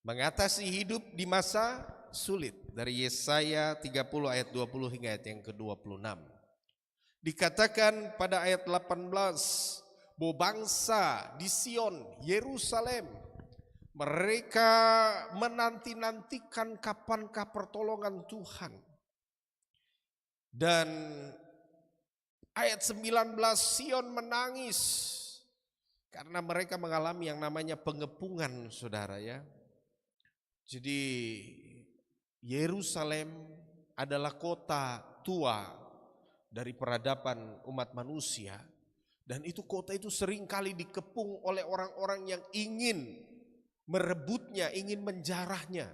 Mengatasi hidup di masa sulit. Dari Yesaya 30 ayat 20 hingga ayat yang ke-26. Dikatakan pada ayat 18, bahwa bangsa di Sion, Yerusalem, mereka menanti-nantikan kapankah pertolongan Tuhan. Dan ayat 19, Sion menangis karena mereka mengalami yang namanya pengepungan, saudara ya. Jadi Yerusalem adalah kota tua dari peradaban umat manusia, dan itu kota itu seringkali dikepung oleh orang-orang yang ingin merebutnya, ingin menjarahnya.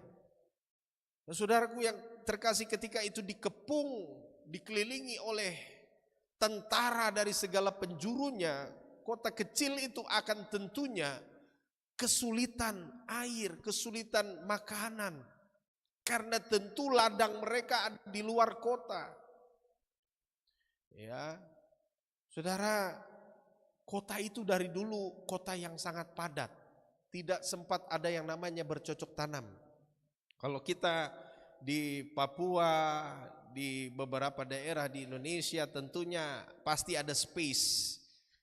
Nah, saudaraku yang terkasih, ketika itu dikepung, dikelilingi oleh tentara dari segala penjurunya, kota kecil itu akan tentunya kesulitan air, kesulitan makanan, karena tentu ladang mereka ada di luar kota. Ya, saudara, kota itu dari dulu kota yang sangat padat, tidak sempat ada yang namanya bercocok tanam. Kalau kita di Papua, di beberapa daerah di Indonesia, tentunya pasti ada space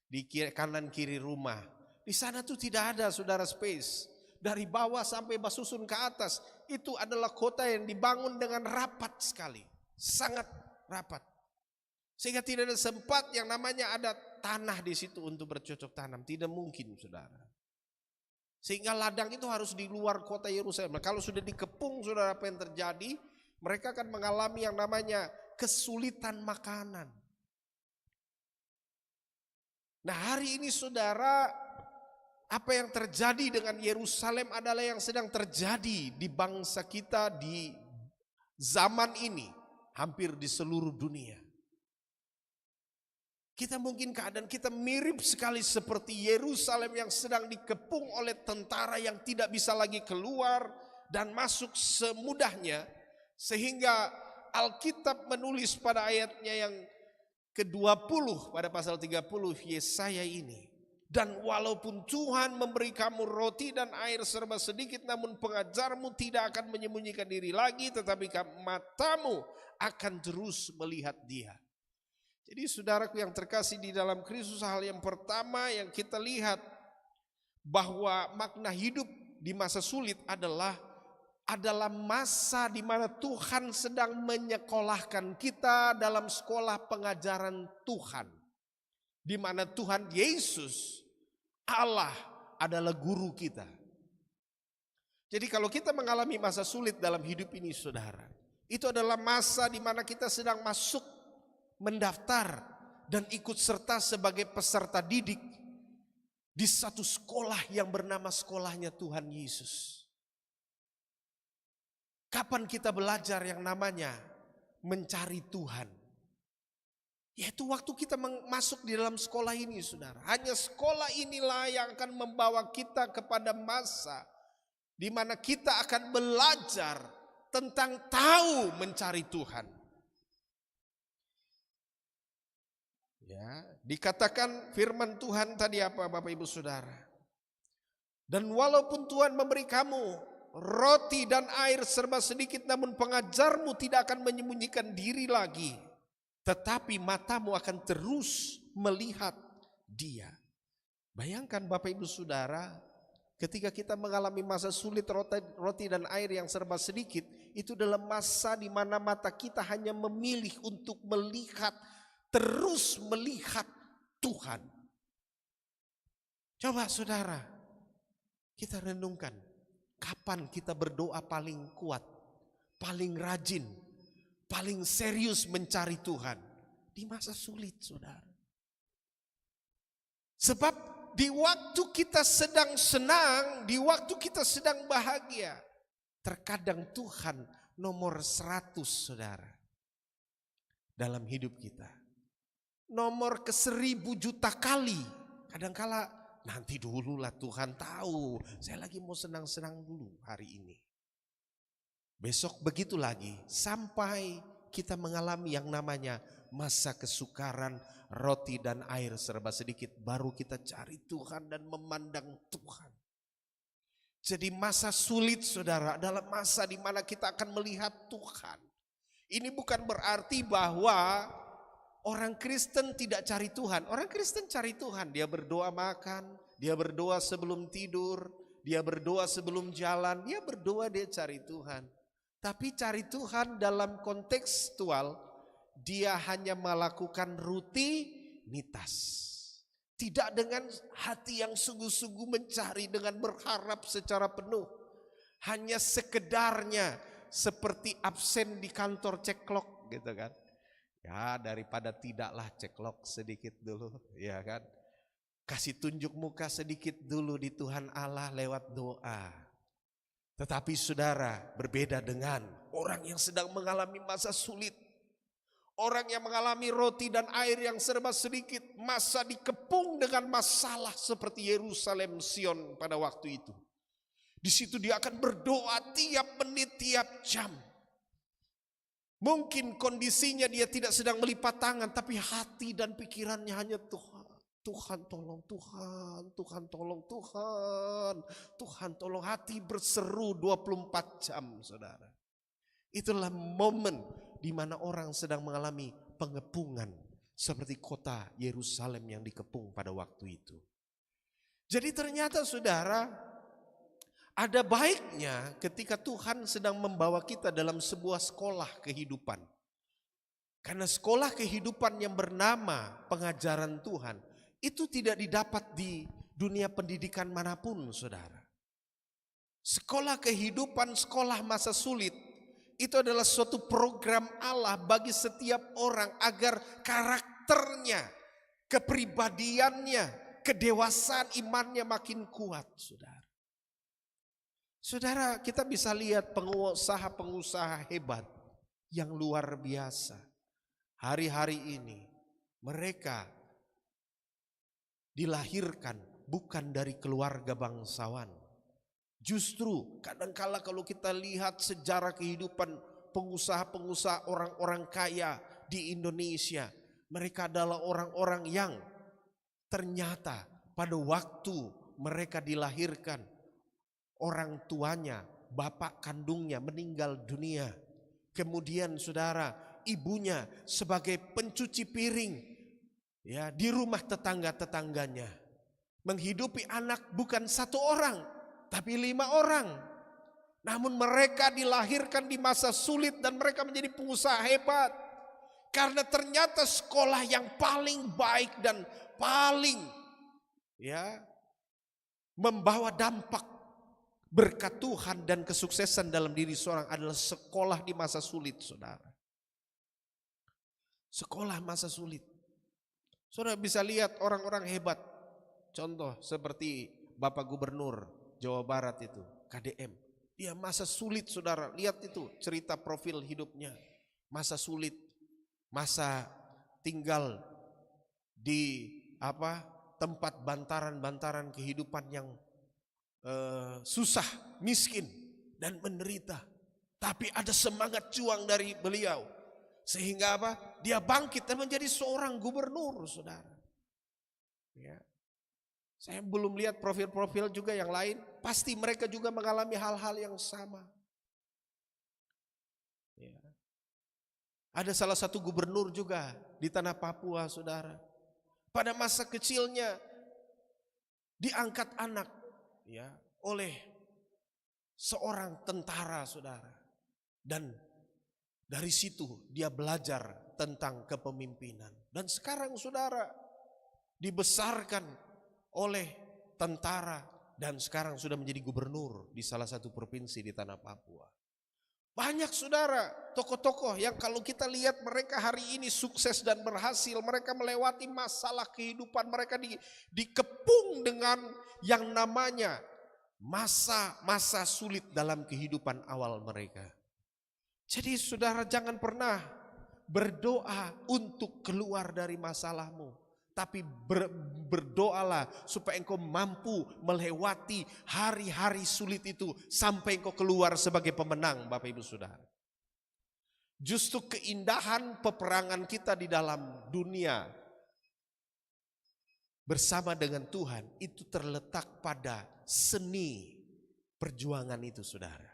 di kanan kiri rumah. Di sana tuh tidak ada, saudara, space. Dari bawah sampai basusun ke atas, itu adalah kota yang dibangun dengan rapat sekali, sangat rapat. Sehingga tidak ada sempat yang namanya ada tanah di situ untuk bercocok tanam, tidak mungkin, saudara. Sehingga ladang itu harus di luar kota Yerusalem. Nah, kalau sudah dikepung, saudara, apa yang terjadi? Mereka akan mengalami yang namanya kesulitan makanan. Nah, hari ini, saudara, apa yang terjadi dengan Yerusalem adalah yang sedang terjadi di bangsa kita di zaman ini, hampir di seluruh dunia. Kita mungkin keadaan kita mirip sekali seperti Yerusalem yang sedang dikepung oleh tentara yang tidak bisa lagi keluar dan masuk semudahnya, sehingga Alkitab menulis pada ayatnya yang ke-20 pada pasal 30 Yesaya ini. Dan walaupun Tuhan memberi kamu roti dan air serba sedikit, namun pengajarmu tidak akan menyembunyikan diri lagi, tetapi matamu akan terus melihat Dia. Jadi saudaraku yang terkasih di dalam Kristus, hal yang pertama yang kita lihat bahwa makna hidup di masa sulit adalah masa di mana Tuhan sedang menyekolahkan kita dalam sekolah pengajaran Tuhan, di mana Tuhan Yesus Allah adalah guru kita. Jadi kalau kita mengalami masa sulit dalam hidup ini, saudara, itu adalah masa di mana kita sedang masuk, mendaftar dan ikut serta sebagai peserta didik di satu sekolah yang bernama sekolahnya Tuhan Yesus. Kapan kita belajar yang namanya mencari Tuhan? Yaitu waktu kita masuk di dalam sekolah ini, saudara. Hanya sekolah inilah yang akan membawa kita kepada masa di mana kita akan belajar tentang tahu mencari Tuhan. Ya, dikatakan firman Tuhan tadi apa, Bapak Ibu Saudara? Dan walaupun Tuhan memberi kamu roti dan air serba sedikit, namun pengajarmu tidak akan menyembunyikan diri lagi, tetapi matamu akan terus melihat Dia. Bayangkan Bapak Ibu Saudara, ketika kita mengalami masa sulit, roti dan air yang serba sedikit, itu dalam masa di mana mata kita hanya memilih untuk melihat, terus melihat Tuhan. Coba saudara, kita renungkan, kapan kita berdoa paling kuat, paling rajin, paling serius mencari Tuhan? Di masa sulit, saudara. Sebab di waktu kita sedang senang, di waktu kita sedang bahagia, terkadang Tuhan nomor 100, saudara, dalam hidup kita. Nomor ke-1000 juta kali. Kadangkala nanti dulu lah, Tuhan tahu, saya lagi mau senang-senang dulu hari ini. Besok begitu lagi, sampai kita mengalami yang namanya masa kesukaran, roti dan air serba sedikit, baru kita cari Tuhan dan memandang Tuhan. Jadi masa sulit saudara adalah masa di mana kita akan melihat Tuhan. Ini bukan berarti bahwa orang Kristen tidak cari Tuhan. Orang Kristen cari Tuhan. Dia berdoa makan, dia berdoa sebelum tidur, dia berdoa sebelum jalan, dia berdoa, dia cari Tuhan. Tapi cari Tuhan dalam kontekstual, dia hanya melakukan rutinitas. Tidak dengan hati yang sungguh-sungguh mencari dengan berharap secara penuh. Hanya sekedarnya seperti absen di kantor ceklok gitu kan. Ya daripada tidaklah ceklok sedikit dulu ya kan. Kasih tunjuk muka sedikit dulu di Tuhan Allah lewat doa. Tetapi saudara berbeda dengan orang yang sedang mengalami masa sulit. Orang yang mengalami roti dan air yang serba sedikit, masa dikepung dengan masalah seperti Yerusalem Sion pada waktu itu. Di situ dia akan berdoa tiap menit, tiap jam. Mungkin kondisinya dia tidak sedang melipat tangan, tapi hati dan pikirannya hanya Tuhan. Tuhan tolong, Tuhan, Tuhan tolong, Tuhan. Tuhan tolong, hati berseru 24 jam saudara. Itulah momen di mana orang sedang mengalami pengepungan seperti kota Yerusalem yang dikepung pada waktu itu. Jadi ternyata saudara, ada baiknya ketika Tuhan sedang membawa kita dalam sebuah sekolah kehidupan. Karena sekolah kehidupan yang bernama pengajaran Tuhan itu tidak didapat di dunia pendidikan manapun saudara. Sekolah kehidupan, sekolah masa sulit, itu adalah suatu program Allah bagi setiap orang agar karakternya, kepribadiannya, kedewasaan imannya makin kuat, saudara. Saudara, kita bisa lihat pengusaha-pengusaha hebat yang luar biasa. Hari-hari ini mereka dilahirkan bukan dari keluarga bangsawan. Justru kadangkala kalau kita lihat sejarah kehidupan pengusaha-pengusaha orang-orang kaya di Indonesia, mereka adalah orang-orang yang ternyata pada waktu mereka dilahirkan, orang tuanya, bapak kandungnya meninggal dunia. Kemudian saudara, ibunya sebagai pencuci piring ya di rumah tetangga-tetangganya. Menghidupi anak bukan satu orang, tapi 5 orang. Namun mereka dilahirkan di masa sulit dan mereka menjadi pengusaha hebat. Karena ternyata sekolah yang paling baik dan paling ya membawa dampak berkat Tuhan dan kesuksesan dalam diri seorang adalah sekolah di masa sulit, saudara. Sekolah masa sulit. Saudara bisa lihat orang-orang hebat. Contoh seperti Bapak Gubernur Jawa Barat itu, KDM. Dia masa sulit saudara, lihat itu cerita profil hidupnya. Masa sulit, masa tinggal di tempat bantaran-bantaran kehidupan yang susah, miskin dan menderita. Tapi ada semangat juang dari beliau. Sehingga dia bangkit dan menjadi seorang gubernur saudara. Ya. Saya belum lihat profil-profil juga yang lain. Pasti mereka juga mengalami hal-hal yang sama. Ya. Ada salah satu gubernur juga di tanah Papua, saudara. Pada masa kecilnya diangkat anak ya oleh seorang tentara, saudara. Dan dari situ dia belajar tentang kepemimpinan. Dan sekarang saudara dibesarkan oleh tentara dan sekarang sudah menjadi gubernur di salah satu provinsi di tanah Papua. Banyak saudara tokoh-tokoh yang kalau kita lihat mereka hari ini sukses dan berhasil, mereka melewati masalah kehidupan, mereka dikepung dengan yang namanya masa-masa sulit dalam kehidupan awal mereka. Jadi saudara jangan pernah berdoa untuk keluar dari masalahmu. Tapi berdoalah supaya engkau mampu melewati hari-hari sulit itu sampai engkau keluar sebagai pemenang, Bapak Ibu Saudara. Justru keindahan peperangan kita di dalam dunia bersama dengan Tuhan itu terletak pada seni perjuangan itu, saudara.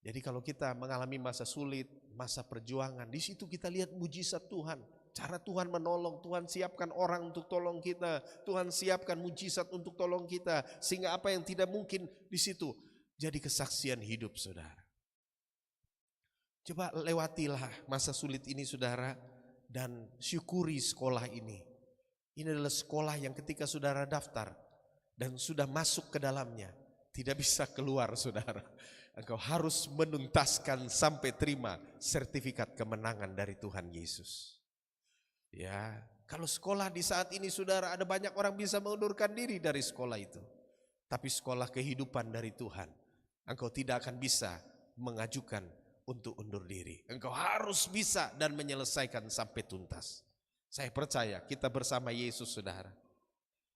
Jadi kalau kita mengalami masa sulit, masa perjuangan, di situ kita lihat mujizat Tuhan. Cara Tuhan menolong, Tuhan siapkan orang untuk tolong kita, Tuhan siapkan mujizat untuk tolong kita, sehingga apa yang tidak mungkin di situ jadi kesaksian hidup, saudara. Coba lewatilah masa sulit ini, saudara, dan syukuri sekolah ini. Ini adalah sekolah yang ketika saudara daftar dan sudah masuk ke dalamnya, tidak bisa keluar, saudara. Engkau harus menuntaskan sampai terima sertifikat kemenangan dari Tuhan Yesus. Ya, kalau sekolah di saat ini, saudara, ada banyak orang bisa mengundurkan diri dari sekolah itu. Tapi sekolah kehidupan dari Tuhan, engkau tidak akan bisa mengajukan untuk undur diri. Engkau harus bisa dan menyelesaikan sampai tuntas. Saya percaya kita bersama Yesus, saudara.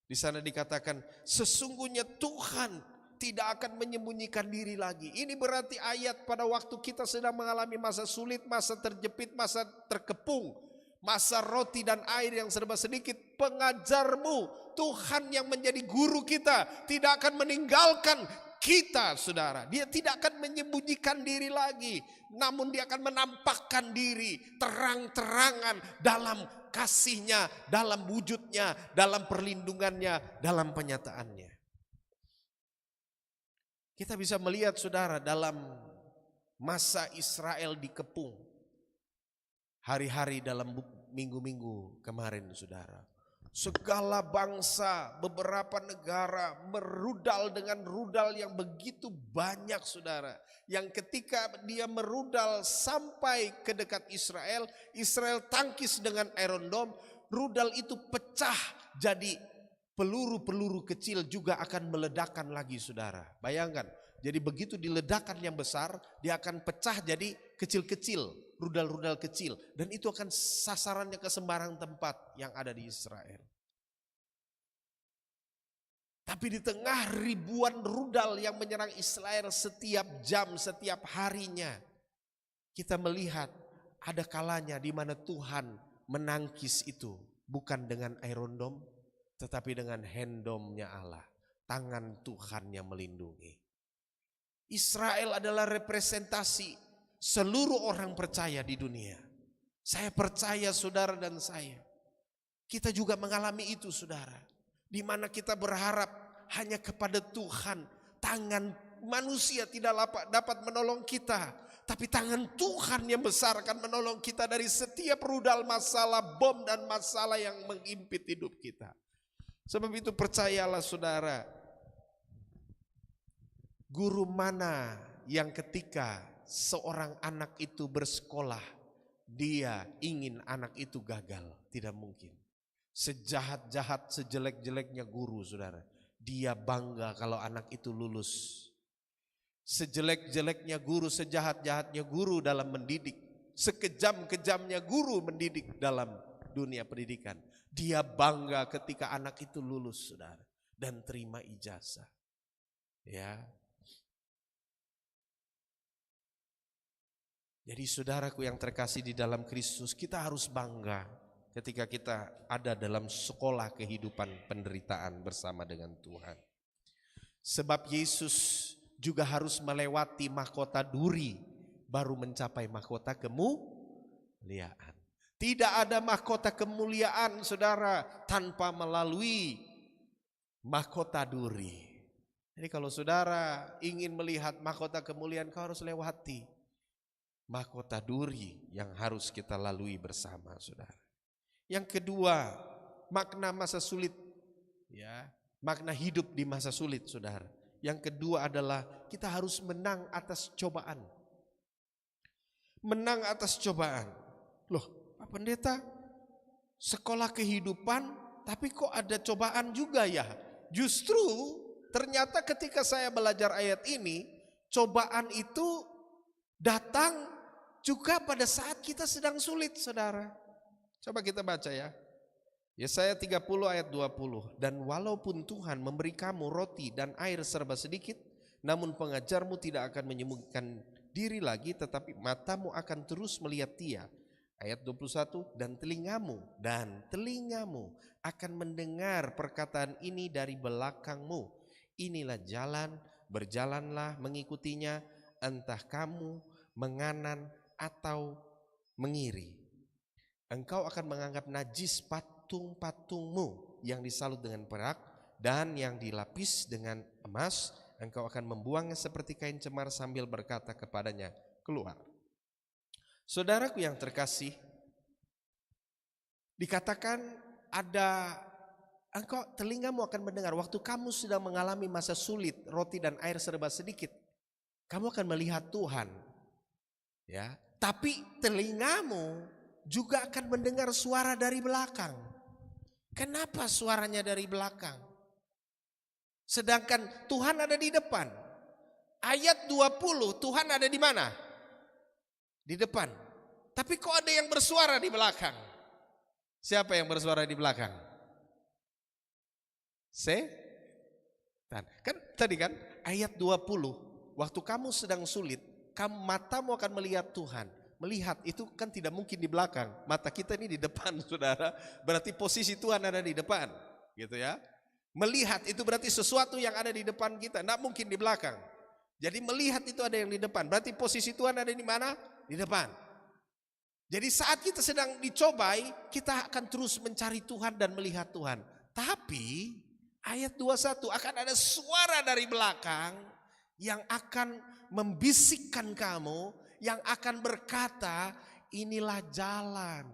Di sana dikatakan sesungguhnya Tuhan tidak akan menyembunyikan diri lagi. Ini berarti ayat pada waktu kita sedang mengalami masa sulit, masa terjepit, masa terkepung, masa roti dan air yang serba sedikit. Pengajarmu, Tuhan yang menjadi guru kita, tidak akan meninggalkan kita, saudara. Dia tidak akan menyembunyikan diri lagi, namun dia akan menampakkan diri terang-terangan dalam kasihnya, dalam wujudnya, dalam perlindungannya, dalam penyataannya. Kita bisa melihat, saudara, dalam masa Israel dikepung, hari-hari dalam minggu-minggu kemarin, saudara, segala bangsa, beberapa negara merudal dengan rudal yang begitu banyak, saudara. Yang ketika dia merudal sampai ke dekat Israel, Israel tangkis dengan Iron Dome, rudal itu pecah jadi peluru-peluru kecil juga akan meledakkan lagi, saudara. Bayangkan, jadi begitu diledakkan yang besar, dia akan pecah jadi kecil-kecil, rudal-rudal kecil. Dan itu akan sasarannya ke sembarang tempat yang ada di Israel. Tapi di tengah ribuan rudal yang menyerang Israel setiap jam, setiap harinya, kita melihat ada kalanya di mana Tuhan menangkis itu. Bukan dengan Iron Dome, tetapi dengan hand-dome-nya Allah, tangan Tuhan yang melindungi. Israel adalah representasi seluruh orang percaya di dunia. Saya percaya, saudara, dan saya, kita juga mengalami itu, saudara. Di mana kita berharap hanya kepada Tuhan. Tangan manusia tidak dapat menolong kita, tapi tangan Tuhan yang besar akan menolong kita dari setiap rudal masalah, bom dan masalah yang mengimpit hidup kita. Sebab itu percayalah, saudara, guru mana yang ketika seorang anak itu bersekolah, dia ingin anak itu gagal? Tidak mungkin. Sejahat-jahat, sejelek-jeleknya guru, saudara, dia bangga kalau anak itu lulus. Sejelek-jeleknya guru, sejahat-jahatnya guru dalam mendidik, sekejam-kejamnya guru mendidik dalam dunia pendidikan, dia bangga ketika anak itu lulus, saudara, dan terima ijazah. Ya. Jadi saudaraku yang terkasih di dalam Kristus, kita harus bangga ketika kita ada dalam sekolah kehidupan penderitaan bersama dengan Tuhan. Sebab Yesus juga harus melewati mahkota duri baru mencapai mahkota kemuliaan. Tidak ada mahkota kemuliaan, saudara, tanpa melalui mahkota duri. Jadi kalau saudara ingin melihat mahkota kemuliaan, kau harus lewati mahkota duri yang harus kita lalui bersama, saudara. Yang kedua, makna masa sulit, ya, makna hidup di masa sulit, saudara. Yang kedua adalah kita harus menang atas cobaan. Menang atas cobaan. Loh, Pak Pendeta, sekolah kehidupan, tapi kok ada cobaan juga ya? Justru ternyata ketika saya belajar ayat ini, cobaan itu datang juga pada saat kita sedang sulit, saudara. Coba kita baca ya. Yesaya 30 ayat 20. Dan walaupun Tuhan memberi kamu roti dan air serba sedikit, namun pengajarmu tidak akan menyembunyikan diri lagi, tetapi matamu akan terus melihat Dia. Ayat 21, dan telingamu akan mendengar perkataan ini dari belakangmu. Inilah jalan, berjalanlah mengikutinya, entah kamu menganan atau mengiri. Engkau akan menganggap najis patung-patungmu yang disalut dengan perak dan yang dilapis dengan emas. Engkau akan membuangnya seperti kain cemar sambil berkata kepadanya, keluar. Saudaraku yang terkasih, dikatakan engkau telingamu akan mendengar waktu kamu sedang mengalami masa sulit, roti dan air serba sedikit, kamu akan melihat Tuhan. Ya, tapi telingamu juga akan mendengar suara dari belakang. Kenapa suaranya dari belakang? Sedangkan Tuhan ada di depan. Ayat 20, Tuhan ada di mana? Di depan. Tapi kok ada yang bersuara di belakang? Siapa yang bersuara di belakang? Setan. Kan tadi kan ayat 20, waktu kamu sedang sulit, matamu akan melihat Tuhan. Melihat itu kan tidak mungkin di belakang. Mata kita ini di depan, saudara. Berarti posisi Tuhan ada di depan, gitu ya. Melihat itu berarti sesuatu yang ada di depan kita, tidak mungkin di belakang. Jadi melihat itu ada yang di depan. Berarti posisi Tuhan ada di mana? Di depan. Jadi saat kita sedang dicobai, kita akan terus mencari Tuhan dan melihat Tuhan. Tapi ayat 21 akan ada suara dari belakang yang akan membisikkan kamu, yang akan berkata, inilah jalan.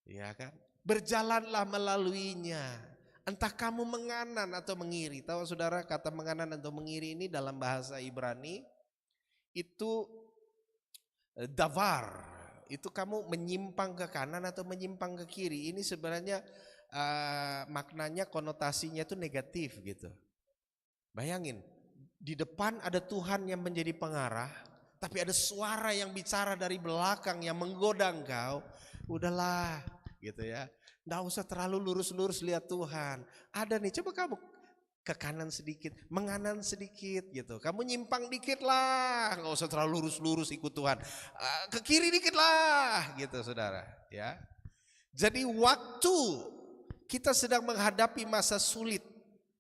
Ya kan? Berjalanlah melaluinya. Entah kamu menganan atau mengiri. Tahu saudara, kata menganan atau mengiri ini dalam bahasa Ibrani itu davar. Itu kamu menyimpang ke kanan atau menyimpang ke kiri. Ini sebenarnya maknanya, konotasinya itu negatif gitu. Bayangin, di depan ada Tuhan yang menjadi pengarah, tapi ada suara yang bicara dari belakang yang menggoda engkau. Udahlah gitu ya, nggak usah terlalu lurus-lurus lihat Tuhan. Ada nih, coba kamu ke kanan sedikit, menganan sedikit gitu. Kamu nyimpang dikit lah, nggak usah terlalu lurus-lurus ikut Tuhan. Ke kiri dikit lah gitu saudara ya. Jadi waktu kita sedang menghadapi masa sulit,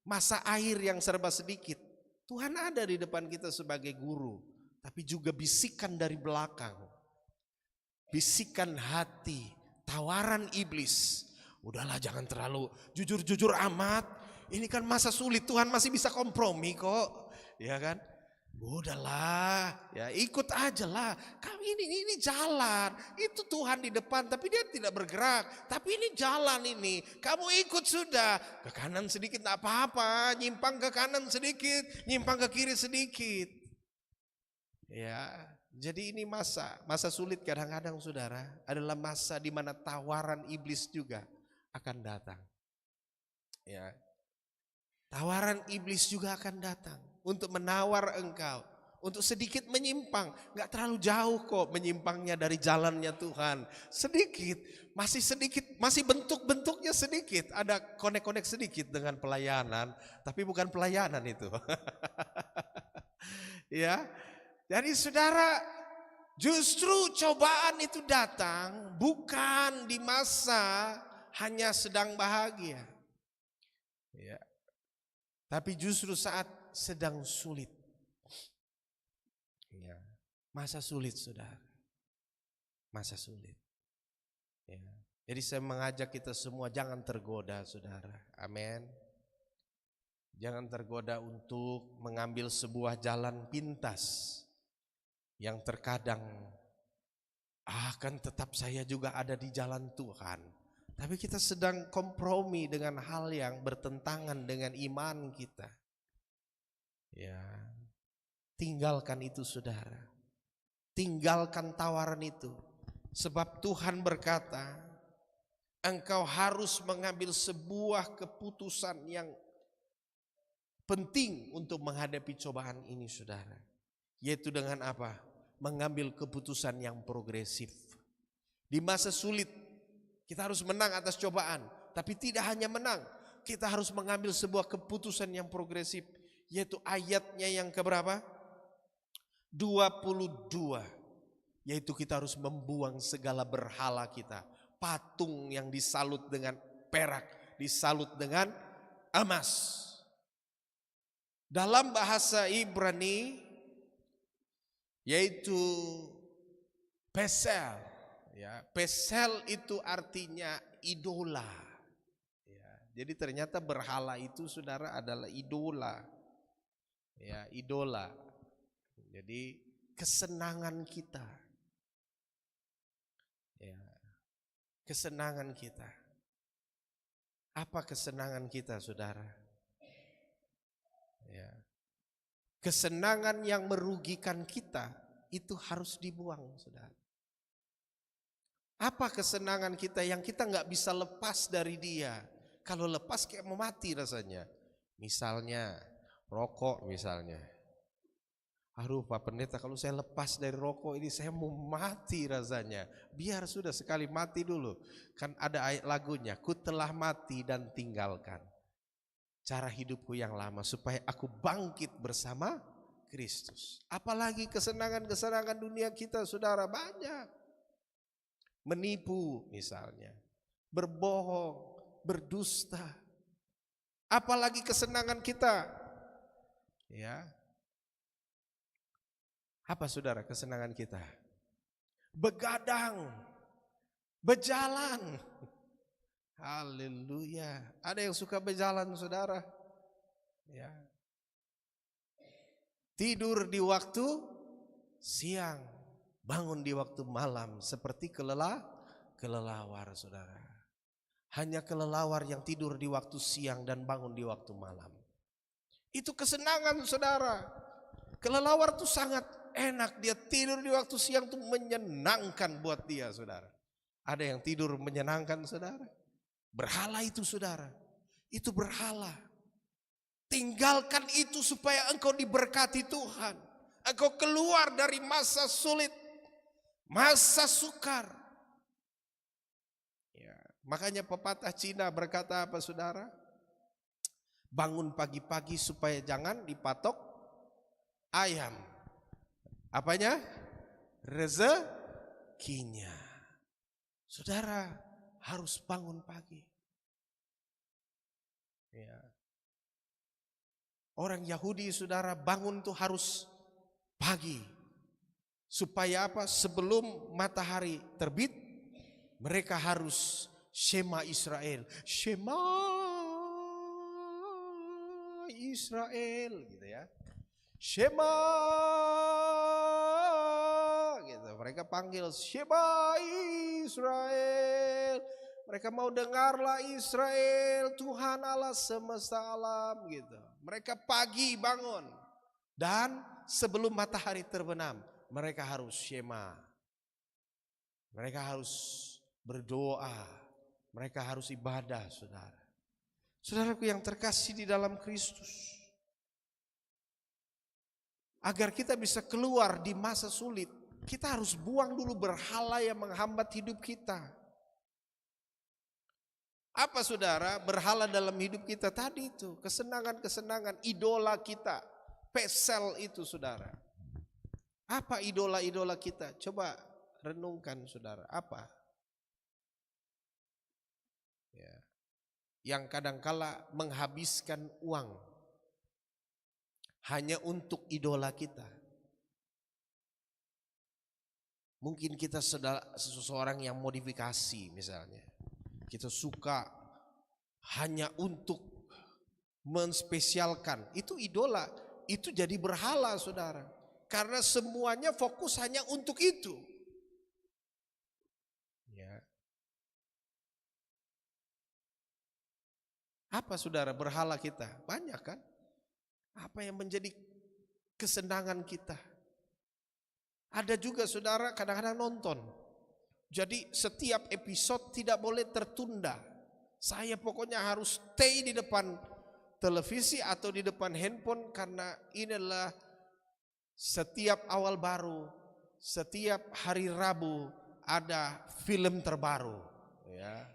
masa air yang serba sedikit, Tuhan ada di depan kita sebagai guru. Tapi juga bisikan dari belakang, bisikan hati, tawaran iblis. Udahlah jangan terlalu jujur-jujur amat. Ini kan masa sulit, Tuhan masih bisa kompromi kok, ya kan? Udahlah, ya ikut aja lah. Kami ini jalan, itu Tuhan di depan, tapi dia tidak bergerak. Tapi ini jalan ini, kamu ikut sudah. Ke kanan sedikit tak apa-apa, nyimpang ke kanan sedikit, nyimpang ke kiri sedikit. Ya, jadi ini masa sulit kadang-kadang saudara adalah masa di mana tawaran iblis juga akan datang. Ya. Tawaran iblis juga akan datang untuk menawar engkau, untuk sedikit menyimpang. Gak terlalu jauh kok menyimpangnya dari jalannya Tuhan. Sedikit, masih bentuk-bentuknya sedikit. Ada konek-konek sedikit dengan pelayanan, tapi bukan pelayanan itu. Ya, jadi saudara, justru cobaan itu datang bukan di masa hanya sedang bahagia. Ya. Tapi justru saat sedang sulit. Ya, masa sulit saudara. Masa sulit. Ya. Jadi saya mengajak kita semua jangan tergoda saudara. Amin. Jangan tergoda untuk mengambil sebuah jalan pintas yang terkadang kan tetap saya juga ada di jalan Tuhan. Tapi kita sedang kompromi dengan hal yang bertentangan dengan iman kita. Ya, tinggalkan itu saudara. Tinggalkan tawaran itu. Sebab Tuhan berkata, engkau harus mengambil sebuah keputusan yang penting untuk menghadapi cobaan ini saudara. Yaitu dengan apa? Mengambil keputusan yang progresif. Di masa sulit, kita harus menang atas cobaan, tapi tidak hanya menang, kita harus mengambil sebuah keputusan yang progresif, yaitu ayatnya yang keberapa? 22. Yaitu kita harus membuang segala berhala kita, patung yang disalut dengan perak, disalut dengan emas. Dalam bahasa Ibrani yaitu pesel, ya. Pesel itu artinya idola. Ya. Jadi ternyata berhala itu saudara adalah idola. Ya, idola. Jadi kesenangan kita. Ya. Kesenangan kita. Apa kesenangan kita, saudara? Ya. Kesenangan yang merugikan kita itu harus dibuang, saudara. Apa kesenangan kita yang kita nggak bisa lepas dari dia? Kalau lepas kayak mau mati rasanya. Misalnya rokok misalnya. Aduh Pak Pendeta, kalau saya lepas dari rokok ini saya mau mati rasanya. Biar sudah sekali mati dulu. Kan ada ayat lagunya, ku telah mati dan tinggalkan cara hidupku yang lama supaya aku bangkit bersama Kristus. Apalagi kesenangan-kesenangan dunia kita saudara banyak. Menipu misalnya, berbohong, berdusta. Apalagi kesenangan kita. Ya. Apa saudara kesenangan kita? Begadang, berjalan. Haleluya. Ada yang suka berjalan saudara? Ya. Tidur di waktu siang, bangun di waktu malam seperti kelelawar saudara. Hanya kelelawar yang tidur di waktu siang dan bangun di waktu malam. Itu kesenangan saudara. Kelelawar itu sangat enak, dia tidur di waktu siang itu menyenangkan buat dia saudara. Ada yang tidur menyenangkan saudara? Berhala itu saudara, itu berhala. Tinggalkan itu supaya engkau diberkati Tuhan. Engkau keluar dari masa sulit, masa sukar. Ya, makanya pepatah Cina berkata apa saudara? Bangun pagi-pagi supaya jangan dipatok ayam. Apanya? Rezekinya. Saudara harus bangun pagi. Ya. Orang Yahudi saudara bangun tuh harus pagi. Supaya apa? Sebelum matahari terbit, mereka harus Shema Israel. Shema Israel gitu ya. Shema gitu. Mereka panggil Shema Israel. Mereka mau dengarlah Israel, Tuhan Allah semesta alam gitu. Mereka pagi bangun dan sebelum matahari terbenam, mereka harus Shema. Mereka harus berdoa, mereka harus ibadah, saudara. Saudaraku yang terkasih di dalam Kristus. Agar kita bisa keluar di masa sulit, kita harus buang dulu berhala yang menghambat hidup kita. Apa saudara? Berhala dalam hidup kita tadi itu, kesenangan-kesenangan, idola kita, pesel itu saudara. Apa idola-idola kita? Coba renungkan saudara, apa? Ya. Yang kadangkala menghabiskan uang hanya untuk idola kita. Mungkin kita seseorang yang modifikasi misalnya. Kita suka hanya untuk menspesialkan. Itu idola, itu jadi berhala saudara. Karena semuanya fokus hanya untuk itu. Ya. Apa saudara berhala kita? Banyak kan? Apa yang menjadi kesenangan kita? Ada juga saudara kadang-kadang nonton. Jadi setiap episode tidak boleh tertunda. Saya pokoknya harus stay di depan televisi atau di depan handphone karena inilah setiap awal baru, setiap hari Rabu ada film terbaru, ya.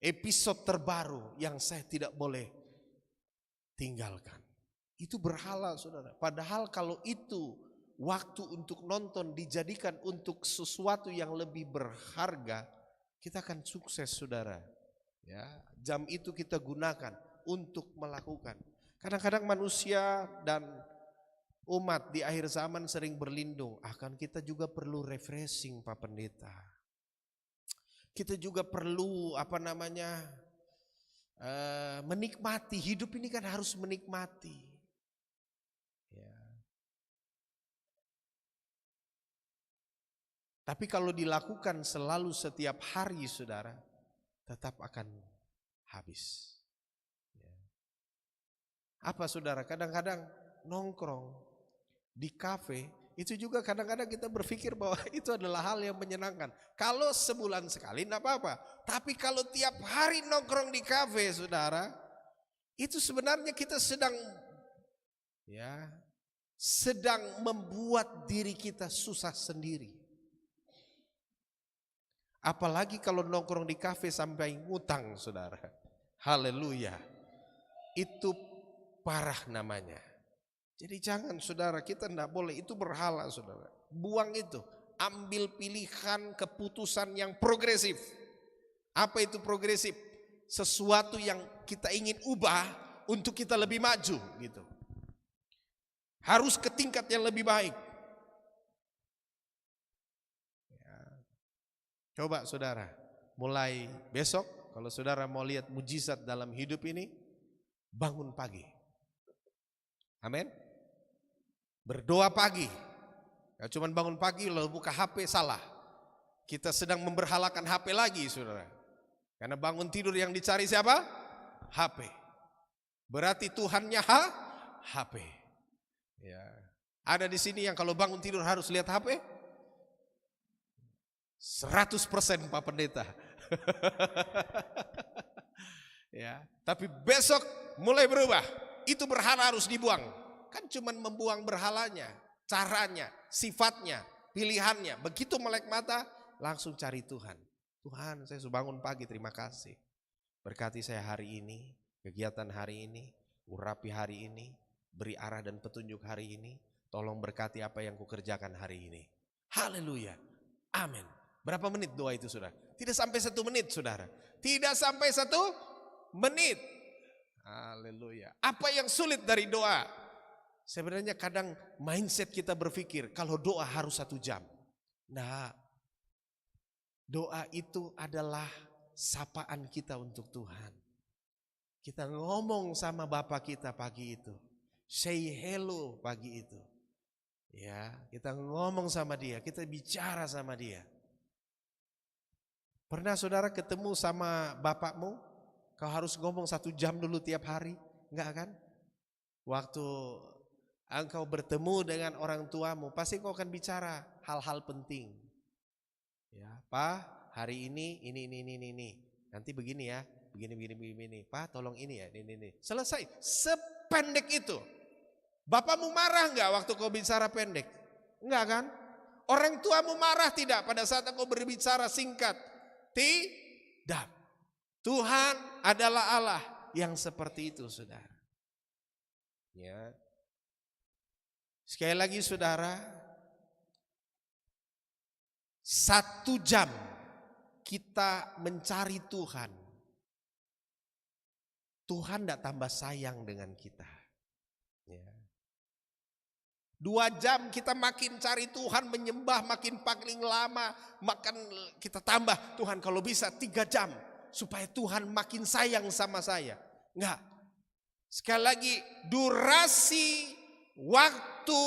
Episode terbaru yang saya tidak boleh tinggalkan. Itu berhala saudara. Padahal kalau itu waktu untuk nonton dijadikan untuk sesuatu yang lebih berharga, kita akan sukses saudara. Ya, jam itu kita gunakan untuk melakukan. Kadang-kadang manusia dan umat di akhir zaman sering berlindung, akan kita juga perlu refreshing Pak Pendeta. Kita juga perlu menikmati, hidup ini kan harus menikmati. Ya. Tapi kalau dilakukan selalu setiap hari saudara, tetap akan habis. Ya. Apa saudara, kadang-kadang nongkrong di kafe, itu juga kadang-kadang kita berpikir bahwa itu adalah hal yang menyenangkan. Kalau sebulan sekali enggak apa-apa. Tapi kalau tiap hari nongkrong di kafe saudara, itu sebenarnya kita sedang membuat diri kita susah sendiri. Apalagi kalau nongkrong di kafe sampai ngutang saudara. Haleluya. Itu parah namanya. Jadi jangan saudara, kita tidak boleh, itu berhala saudara. Buang itu, ambil pilihan keputusan yang progresif. Apa itu progresif? Sesuatu yang kita ingin ubah untuk kita lebih maju gitu. Harus ke tingkat yang lebih baik. Ya. Coba saudara, mulai besok kalau saudara mau lihat mujizat dalam hidup ini, bangun pagi. Amin. Berdoa pagi. Ya, cuman bangun pagi lalu buka HP, salah. Kita sedang memberhalakan HP lagi saudara. Karena bangun tidur yang dicari siapa? HP. Berarti Tuhannya HP. Ya. Ada di sini yang kalau bangun tidur harus lihat HP? 100% Pak Pendeta. Ya, tapi besok mulai berubah. Itu berhala harus dibuang. Kan cuman membuang berhalanya, caranya, sifatnya, pilihannya. Begitu melek mata, langsung cari Tuhan. Tuhan, saya sudah bangun pagi, terima kasih. Berkati saya hari ini, kegiatan hari ini, urapi hari ini, beri arah dan petunjuk hari ini. Tolong berkati apa yang kukerjakan hari ini. Haleluya, amin. Berapa menit doa itu saudara? Tidak sampai 1 menit saudara. Tidak sampai 1 menit. Haleluya. Apa yang sulit dari doa? Sebenarnya kadang mindset kita berpikir kalau doa harus 1 jam. Nah, doa itu adalah sapaan kita untuk Tuhan. Kita ngomong sama Bapa kita pagi itu. Say hello pagi itu. Ya, kita ngomong sama dia, kita bicara sama dia. Pernah saudara ketemu sama bapakmu? Kau harus ngomong 1 jam dulu tiap hari? Enggak kan? Waktu engkau bertemu dengan orang tuamu, pasti kau akan bicara hal-hal penting. Ya, Pak, hari ini. Nanti begini ya, begini. Pak, tolong ini ya, ini. Selesai, sependek itu. Bapakmu marah enggak waktu kau bicara pendek? Enggak kan? Orang tuamu marah tidak pada saat kau berbicara singkat? Tidak. Tuhan adalah Allah yang seperti itu, saudara. Ya. Sekali lagi saudara, 1 jam kita mencari Tuhan. Tuhan tidak tambah sayang dengan kita. Ya. 2 jam kita makin cari Tuhan, menyembah makin paling lama, makan kita tambah. Tuhan kalau bisa 3 jam supaya Tuhan makin sayang sama saya. Enggak. Sekali lagi, durasi waktu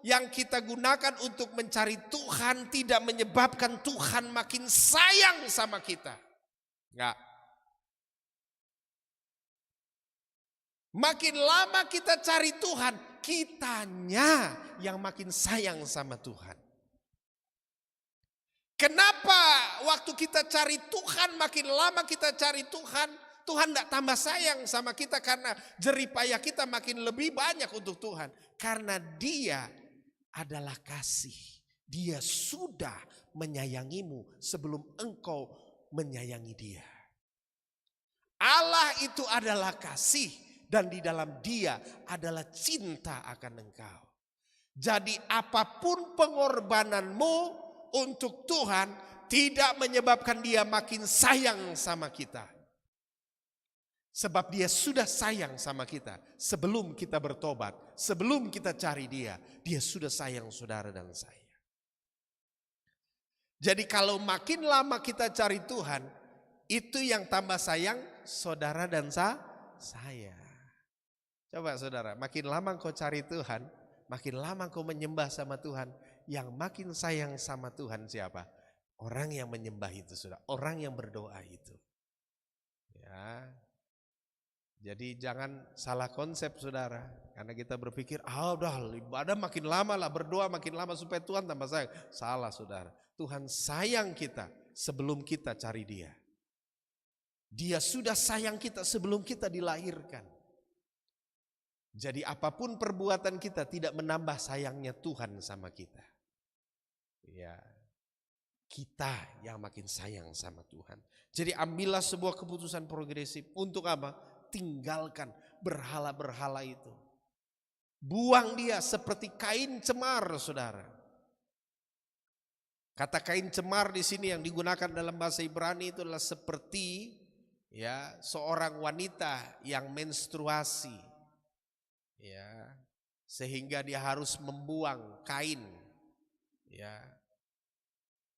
yang kita gunakan untuk mencari Tuhan tidak menyebabkan Tuhan makin sayang sama kita. Enggak. Makin lama kita cari Tuhan, kitanya yang makin sayang sama Tuhan. Kenapa waktu kita cari Tuhan, makin lama kita cari Tuhan, Tuhan tidak tambah sayang sama kita karena jeripayah kita makin lebih banyak untuk Tuhan. Karena Dia adalah kasih. Dia sudah menyayangimu sebelum engkau menyayangi Dia. Allah itu adalah kasih dan di dalam Dia adalah cinta akan engkau. Jadi apapun pengorbananmu untuk Tuhan tidak menyebabkan Dia makin sayang sama kita. Sebab dia sudah sayang sama kita. Sebelum kita bertobat, sebelum kita cari dia sudah sayang saudara dan saya. Jadi kalau makin lama kita cari Tuhan, itu yang tambah sayang saudara dan saya. Coba saudara, makin lama kau cari Tuhan, makin lama kau menyembah sama Tuhan, yang makin sayang sama Tuhan siapa? Orang yang menyembah itu, saudara. Orang yang berdoa itu. Ya. Jadi jangan salah konsep saudara. Karena kita berpikir, udah ibadah makin lama lah, berdoa makin lama supaya Tuhan tambah sayang. Salah saudara. Tuhan sayang kita sebelum kita cari dia. Dia sudah sayang kita sebelum kita dilahirkan. Jadi apapun perbuatan kita tidak menambah sayangnya Tuhan sama kita. Ya, kita yang makin sayang sama Tuhan. Jadi ambillah sebuah keputusan progresif. Untuk apa? Tinggalkan berhala-berhala itu. Buang dia seperti kain cemar, saudara. Kata kain cemar di sini yang digunakan dalam bahasa Ibrani itu adalah seperti ya seorang wanita yang menstruasi, ya, sehingga dia harus membuang kain, ya,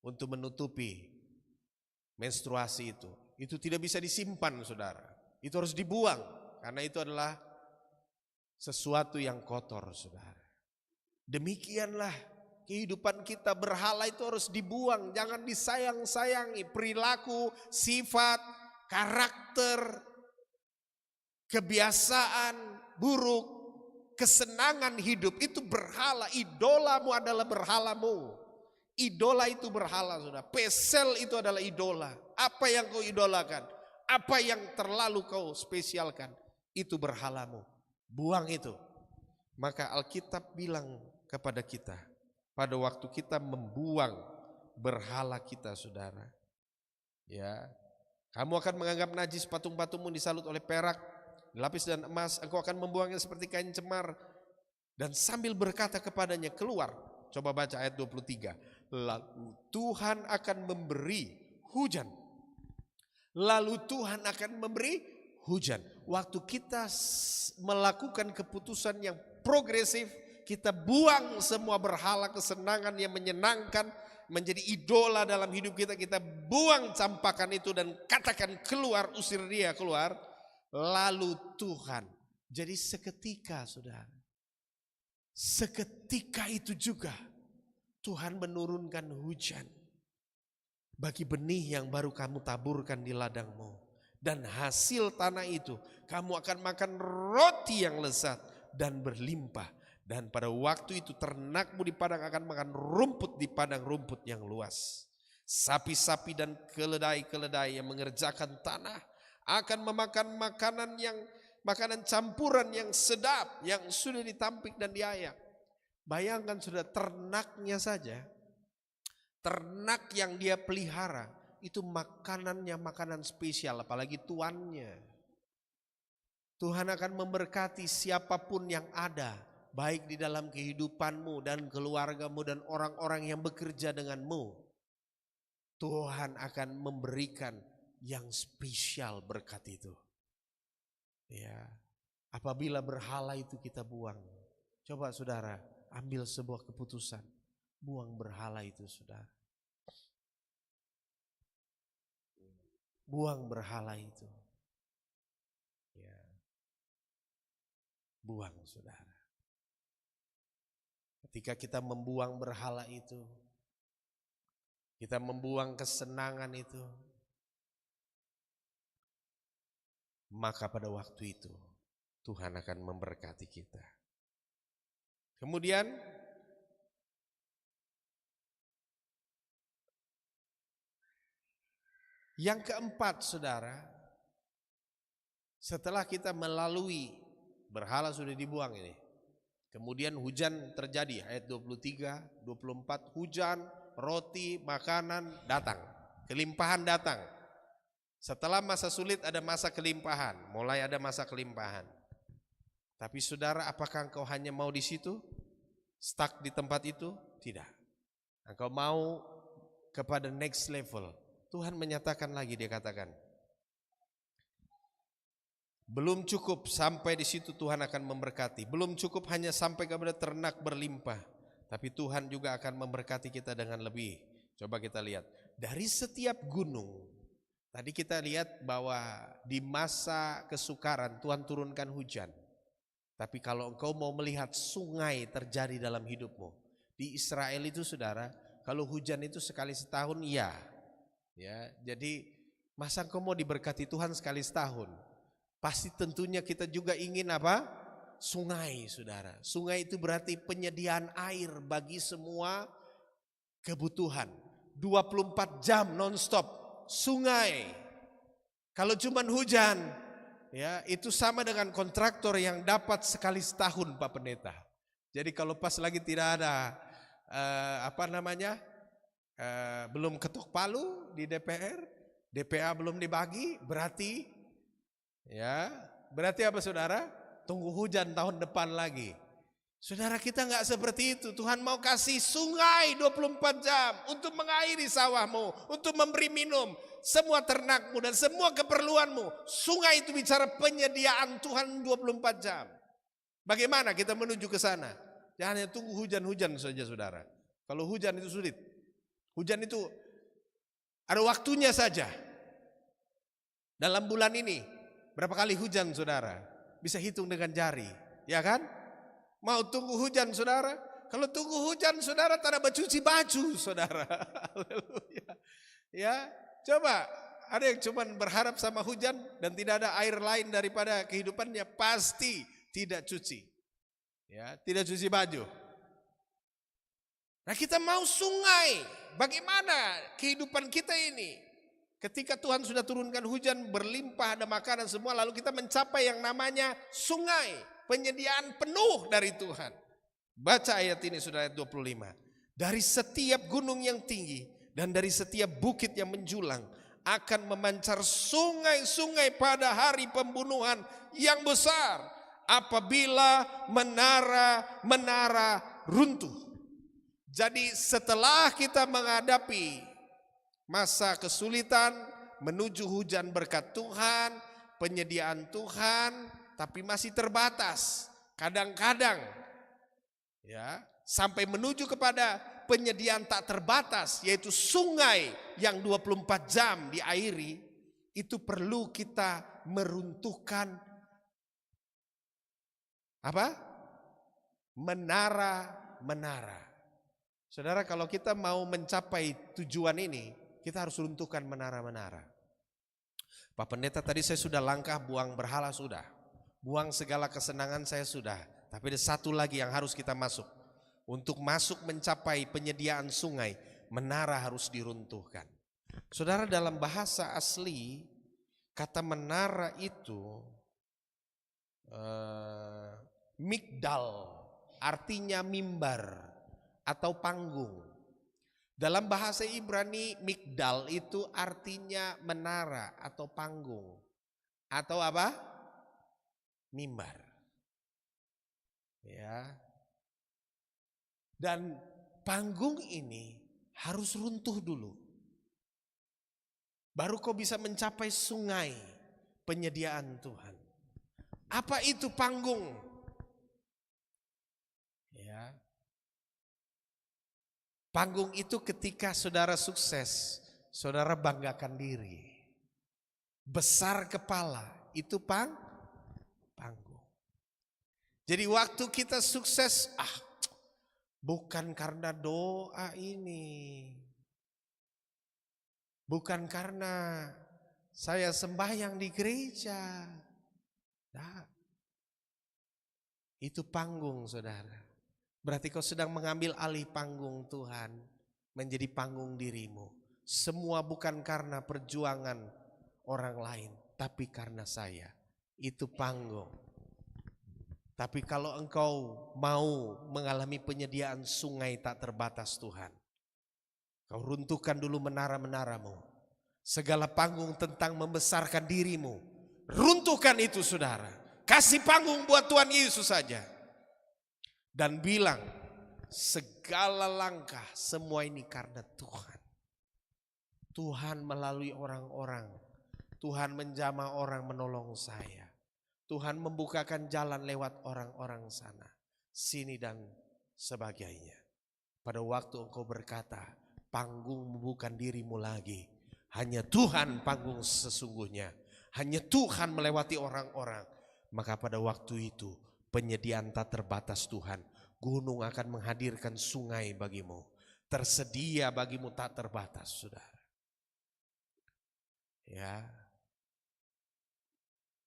untuk menutupi menstruasi itu. Itu tidak bisa disimpan, saudara. Itu harus dibuang karena itu adalah sesuatu yang kotor, saudara. Demikianlah kehidupan kita, berhala itu harus dibuang, jangan disayang-sayangi. Perilaku, sifat, karakter, kebiasaan buruk, kesenangan hidup itu berhala. Idolamu adalah berhalamu. Idola itu berhala, saudara. Pesel itu adalah idola. Apa yang kau idolakan, apa yang terlalu kau spesialkan, itu berhalamu. Buang itu. Maka Alkitab bilang kepada kita, pada waktu kita membuang berhala kita, saudara, ya, kamu akan menganggap najis patung-patungmu disalut oleh perak, dilapis dan emas, engkau akan membuangnya seperti kain cemar. Dan sambil berkata kepadanya, keluar. Coba baca ayat 23. Lalu Tuhan akan memberi hujan. Lalu Tuhan akan memberi hujan. Waktu kita melakukan keputusan yang progresif, kita buang semua berhala kesenangan yang menyenangkan, menjadi idola dalam hidup kita. Kita buang campakan itu dan katakan keluar, usir dia keluar. Lalu Tuhan. Jadi seketika, saudara, seketika itu juga Tuhan menurunkan hujan bagi benih yang baru kamu taburkan di ladangmu. Dan hasil tanah itu kamu akan makan roti yang lezat dan berlimpah. Dan pada waktu itu ternakmu di padang akan makan rumput di padang rumput yang luas. Sapi-sapi dan keledai-keledai yang mengerjakan tanah akan memakan makanan campuran yang sedap, yang sudah ditampik dan diayak. Bayangkan sudah, ternaknya saja, ternak yang dia pelihara itu makanannya makanan spesial, apalagi tuannya. Tuhan akan memberkati siapapun yang ada, baik di dalam kehidupanmu dan keluargamu dan orang-orang yang bekerja denganmu. Tuhan akan memberikan yang spesial berkat itu. Ya, apabila berhala itu kita buang. Coba saudara, ambil sebuah keputusan. Buang berhala itu, saudara. Buang berhala itu. Ya. Buang, saudara. Ketika kita membuang berhala itu, kita membuang kesenangan itu, maka pada waktu itu Tuhan akan memberkati kita. Kemudian yang keempat, saudara, setelah kita melalui berhala sudah dibuang ini, kemudian hujan terjadi, ayat 23, 24, hujan, roti, makanan datang, kelimpahan datang. Setelah masa sulit ada masa kelimpahan, mulai ada masa kelimpahan. Tapi saudara, apakah engkau hanya mau di situ? Stuck di tempat itu? Tidak. Engkau mau kepada next level. Tuhan menyatakan lagi, dia katakan, Belum cukup sampai di situ Tuhan akan memberkati. Belum cukup hanya sampai kepada ternak berlimpah, tapi Tuhan juga akan memberkati kita dengan lebih. Coba kita lihat dari setiap gunung. Tadi kita lihat bahwa di masa kesukaran Tuhan turunkan hujan. Tapi kalau engkau mau melihat sungai terjadi dalam hidupmu, di Israel itu saudara, kalau hujan itu sekali setahun ya. Jadi masa engkau mau diberkati Tuhan sekali setahun? Pasti tentunya kita juga ingin apa? Sungai, saudara. Sungai itu berarti penyediaan air bagi semua kebutuhan. 24 jam nonstop sungai. Kalau cuman hujan, ya itu sama dengan kontraktor yang dapat sekali setahun, Pak Pendeta. Jadi kalau pas lagi tidak ada belum ketok palu di DPR, DPA belum dibagi, berarti apa saudara? Tunggu hujan tahun depan lagi. Saudara, kita nggak seperti itu. Tuhan mau kasih sungai 24 jam untuk mengairi sawahmu, untuk memberi minum semua ternakmu dan semua keperluanmu. Sungai itu bicara penyediaan Tuhan 24 jam. Bagaimana kita menuju ke sana? Jangan hanya tunggu hujan-hujan saja, saudara. Kalau hujan itu sulit. Hujan itu ada waktunya saja. Dalam bulan ini berapa kali hujan, saudara? Bisa hitung dengan jari, ya kan? Mau tunggu hujan, saudara? Kalau tunggu hujan, saudara tak ada bercuci baju, saudara. Haleluya. Ya, coba ada yang cuma berharap sama hujan dan tidak ada air lain daripada kehidupannya, pasti tidak cuci. Ya, tidak cuci baju. Nah, kita mau sungai. Bagaimana kehidupan kita ini? Ketika Tuhan sudah turunkan hujan berlimpah, ada makanan semua, lalu kita mencapai yang namanya sungai, penyediaan penuh dari Tuhan. Baca ayat ini, saudara, ayat 25. Dari setiap gunung yang tinggi dan dari setiap bukit yang menjulang akan memancar sungai-sungai pada hari pembunuhan yang besar, apabila menara-menara runtuh. Jadi setelah kita menghadapi masa kesulitan, menuju hujan berkat Tuhan, penyediaan Tuhan, tapi masih terbatas. Kadang-kadang sampai menuju kepada penyediaan tak terbatas, yaitu sungai yang 24 jam diairi. Itu perlu kita meruntuhkan menara-menara. Saudara, kalau kita mau mencapai tujuan ini, kita harus runtuhkan menara-menara. Pak Pendeta, tadi saya sudah langkah buang berhala, sudah. Buang segala kesenangan saya sudah. Tapi ada satu lagi yang harus kita masuk. Untuk masuk mencapai penyediaan sungai, menara harus diruntuhkan. Saudara, dalam bahasa asli, kata menara itu migdal, artinya mimbar atau panggung. Dalam bahasa Ibrani, migdal itu artinya menara atau panggung. Atau apa? Mimbar. Ya. Dan panggung ini harus runtuh dulu. Baru kau bisa mencapai sungai penyediaan Tuhan. Apa itu panggung? Ya. Panggung itu ketika saudara sukses, saudara banggakan diri. Besar kepala, itu panggung. Jadi waktu kita sukses, bukan karena doa ini. Bukan karena saya sembahyang di gereja. Nah, itu panggung, saudara. Berarti kau sedang mengambil alih panggung Tuhan menjadi panggung dirimu. Semua bukan karena perjuangan orang lain, tapi karena saya. Itu panggung. Tapi kalau engkau mau mengalami penyediaan sungai tak terbatas Tuhan, kau runtuhkan dulu menara-menaramu. Segala panggung tentang membesarkan dirimu, runtuhkan itu, saudara. Kasih panggung buat Tuhan Yesus saja. Dan bilang, segala langkah semua ini karena Tuhan. Tuhan melalui orang-orang. Tuhan menjamah orang menolong saya. Tuhan membukakan jalan lewat orang-orang sana, sini dan sebagainya. Pada waktu engkau berkata, panggung bukan dirimu lagi, hanya Tuhan panggung sesungguhnya, hanya Tuhan melewati orang-orang. Maka pada waktu itu penyediaan tak terbatas Tuhan. Gunung akan menghadirkan sungai bagimu, tersedia bagimu tak terbatas, saudara. Ya,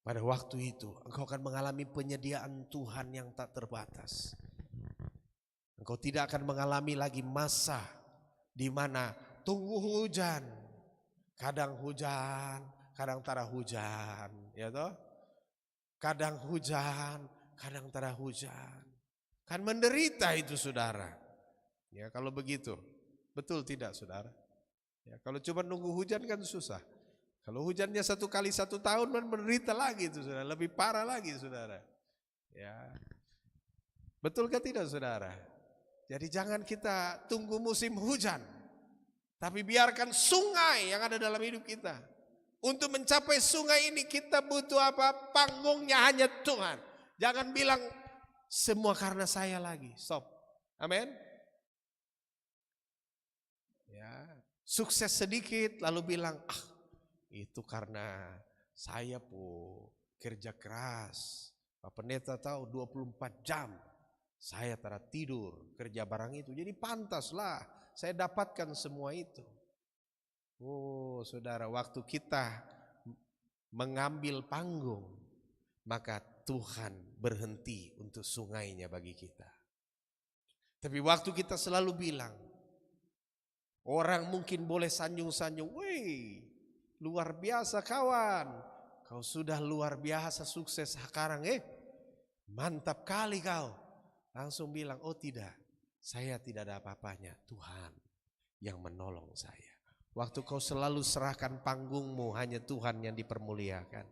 pada waktu itu engkau akan mengalami penyediaan Tuhan yang tak terbatas. Engkau tidak akan mengalami lagi masa di mana tunggu hujan, kadang tara hujan, ya toh? Kadang hujan, kadang tara hujan. Kan menderita itu, saudara. Ya, kalau begitu, betul tidak, saudara? Ya, kalau cuma nunggu hujan kan susah. Kalau hujannya 1 kali 1 tahun kan menderita lagi itu, saudara. Lebih parah lagi, saudara. Ya, betulkah tidak, saudara? Jadi jangan kita tunggu musim hujan, tapi biarkan sungai yang ada dalam hidup kita. Untuk mencapai sungai ini kita butuh apa? Panggungnya hanya Tuhan. Jangan bilang semua karena saya lagi. Stop. Amin. Ya, sukses sedikit lalu bilang, itu karena saya kerja keras. Pak Pendeta tahu 24 jam saya tak tidur kerja barang itu. Jadi pantaslah saya dapatkan semua itu. Oh, saudara, waktu kita mengambil panggung, maka Tuhan berhenti untuk sungainya bagi kita. Tapi waktu kita selalu bilang, orang mungkin boleh sanjung-sanjung, wih, luar biasa kawan, kau sudah luar biasa sukses sekarang, mantap kali kau. Langsung bilang, oh tidak, saya tidak ada apa-apanya, Tuhan yang menolong saya. Waktu kau selalu serahkan panggungmu, hanya Tuhan yang dipermuliakan.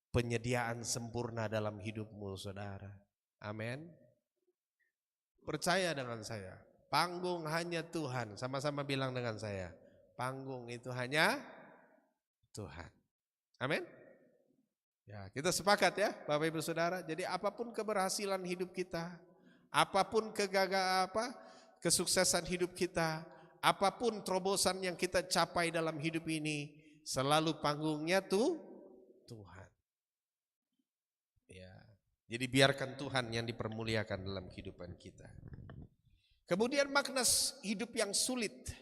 Penyediaan sempurna dalam hidupmu, saudara. Amin. Percaya dengan saya, panggung hanya Tuhan. Sama-sama bilang dengan saya, panggung itu hanya Tuhan. Amin. Ya, kita sepakat ya, Bapak Ibu Saudara. Jadi apapun keberhasilan hidup kita, apapun kesuksesan hidup kita, apapun terobosan yang kita capai dalam hidup ini, selalu panggungnya Tuhan. Ya, jadi biarkan Tuhan yang dipermuliakan dalam kehidupan kita. Kemudian makna hidup yang sulit.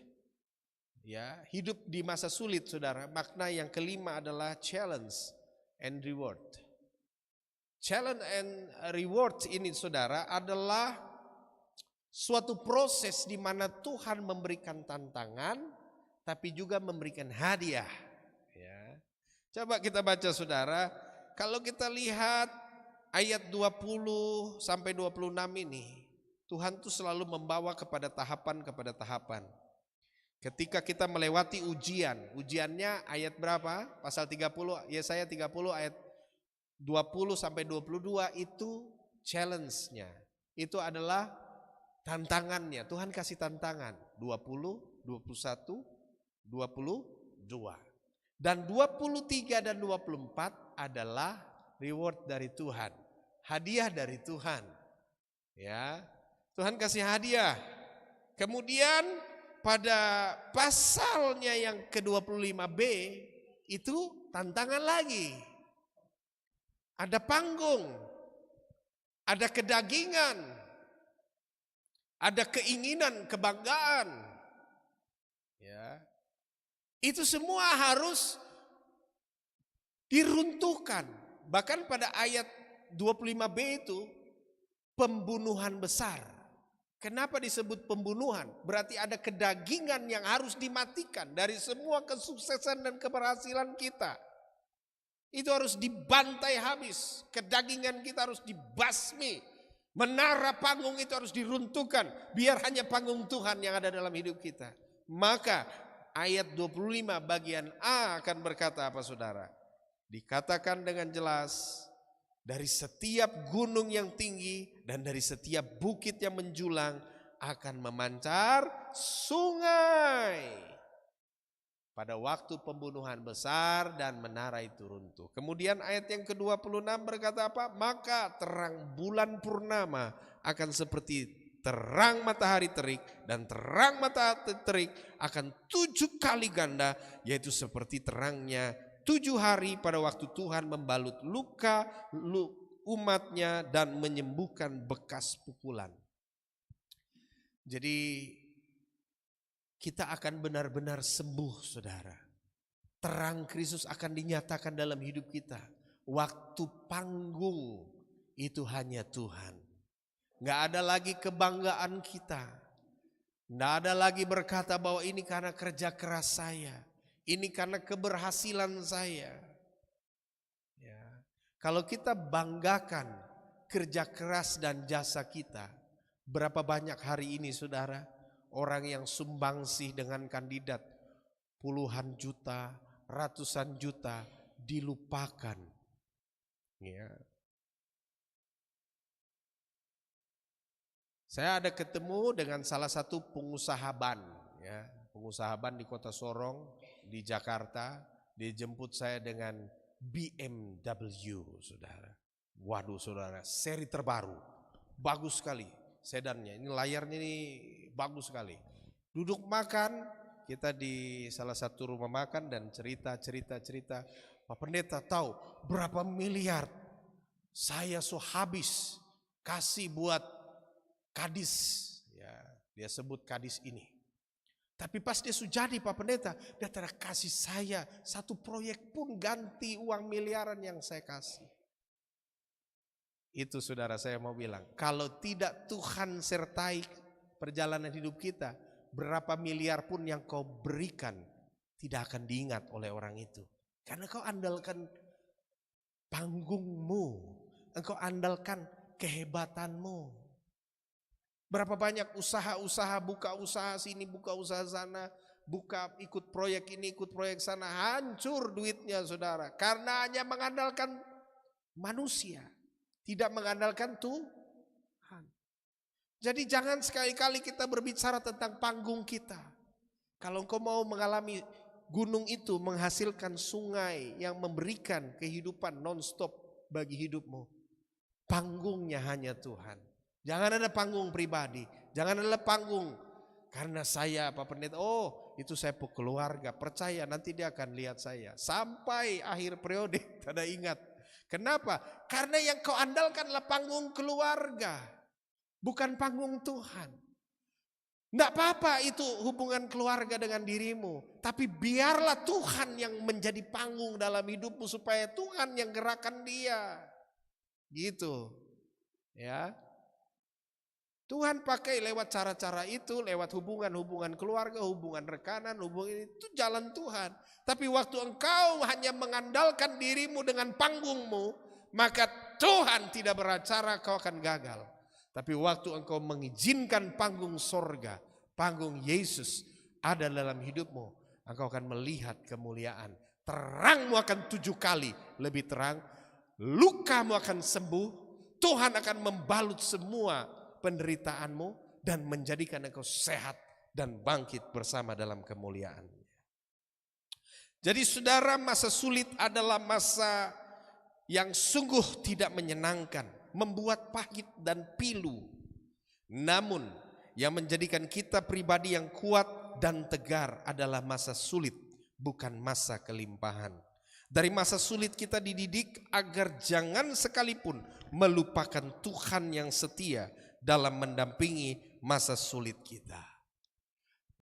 Ya, hidup di masa sulit, saudara. Makna yang kelima adalah challenge and reward. Challenge and reward ini, saudara, adalah suatu proses di mana Tuhan memberikan tantangan, tapi juga memberikan hadiah. Ya. Coba kita baca, saudara. Kalau kita lihat ayat 20 sampai 26 ini, Tuhan tuh selalu membawa kepada tahapan. Ketika kita melewati ujiannya ayat berapa? Pasal 30, Yesaya 30 ayat 20 sampai 22 itu challenge-nya. Itu adalah tantangannya. Tuhan kasih tantangan 20, 21, 22. Dan 23 dan 24 adalah reward dari Tuhan. Hadiah dari Tuhan. Ya. Tuhan kasih hadiah. Kemudian pada pasalnya yang ke-25b itu tantangan lagi. Ada panggung, ada kedagingan, ada keinginan, kebanggaan. Ya. Itu semua harus diruntuhkan. Bahkan pada ayat 25b itu pembunuhan besar. Kenapa disebut pembunuhan? Berarti ada kedagingan yang harus dimatikan dari semua kesuksesan dan keberhasilan kita. Itu harus dibantai habis. Kedagingan kita harus dibasmi. Menara panggung itu harus diruntuhkan. Biar hanya panggung Tuhan yang ada dalam hidup kita. Maka ayat 25 bagian A akan berkata apa, saudara? Dikatakan dengan jelas, dari setiap gunung yang tinggi dan dari setiap bukit yang menjulang akan memancar sungai. pada waktu pembunuhan besar dan menara itu runtuh. Kemudian ayat yang ke-26 berkata apa? Maka terang bulan purnama akan seperti terang matahari terik, dan terang matahari terik akan 7 kali ganda, yaitu seperti terangnya 7 hari pada waktu Tuhan membalut luka umatnya dan menyembuhkan bekas pukulan. Jadi kita akan benar-benar sembuh, saudara. Terang Kristus akan dinyatakan dalam hidup kita. Waktu panggung itu hanya Tuhan. Nggak ada lagi kebanggaan kita. Nggak ada lagi berkata bahwa ini karena kerja keras saya. Ini karena keberhasilan saya. Ya. Kalau kita banggakan kerja keras dan jasa kita, berapa banyak hari ini, saudara, orang yang sumbangsih dengan kandidat puluhan juta, ratusan juta dilupakan. Ya. Saya ada ketemu dengan salah satu pengusaha ban, ya, pengusaha ban di Kota Sorong, di Jakarta. Dia jemput saya dengan BMW, saudara. Waduh, saudara, seri terbaru, bagus sekali sedannya. Ini layarnya ini bagus sekali. Duduk makan, kita di salah satu rumah makan dan cerita. Pak Pendeta tahu berapa miliar saya habis kasih buat kadis, ya, dia sebut kadis ini. Tapi pas dia sudah jadi Pak Pendeta, dia tidak kasih saya satu proyek pun ganti uang miliaran yang saya kasih. Itu saudara saya mau bilang, kalau tidak Tuhan sertai perjalanan hidup kita, berapa miliar pun yang kau berikan tidak akan diingat oleh orang itu. Karena kau andalkan panggungmu, engkau andalkan kehebatanmu. Berapa banyak usaha-usaha, buka usaha sini, buka usaha sana, buka ikut proyek ini, ikut proyek sana, hancur duitnya, saudara. Karena hanya mengandalkan manusia, tidak mengandalkan Tuhan. Jadi jangan sekali-kali kita berbicara tentang panggung kita. Kalau engkau mau mengalami gunung itu menghasilkan sungai yang memberikan kehidupan non-stop bagi hidupmu, panggungnya hanya Tuhan. Jangan ada panggung pribadi, jangan ada panggung karena saya Pak Pendeta, oh itu saya keluarga, percaya nanti dia akan lihat saya sampai akhir periode, tidak ingat. Kenapa? Karena yang kau andalkan adalah panggung keluarga, bukan panggung Tuhan. Tidak apa-apa itu hubungan keluarga dengan dirimu, tapi biarlah Tuhan yang menjadi panggung dalam hidupmu supaya Tuhan yang gerakan dia. Gitu. Ya. Tuhan pakai lewat cara-cara itu, lewat hubungan keluarga, hubungan rekanan, hubungan itu jalan Tuhan. Tapi waktu engkau hanya mengandalkan dirimu dengan panggungmu, maka Tuhan tidak beracara, kau akan gagal. Tapi waktu engkau mengizinkan panggung sorga, panggung Yesus ada dalam hidupmu, engkau akan melihat kemuliaan. Terangmu akan 7 kali lebih terang, lukamu akan sembuh, Tuhan akan membalut semua penderitaanmu dan menjadikan engkau sehat dan bangkit bersama dalam kemuliaan. Jadi saudara, masa sulit adalah masa yang sungguh tidak menyenangkan, membuat pahit dan pilu. Namun yang menjadikan kita pribadi yang kuat dan tegar adalah masa sulit, bukan masa kelimpahan. Dari masa sulit kita dididik agar jangan sekalipun melupakan Tuhan yang setia dalam mendampingi masa sulit kita.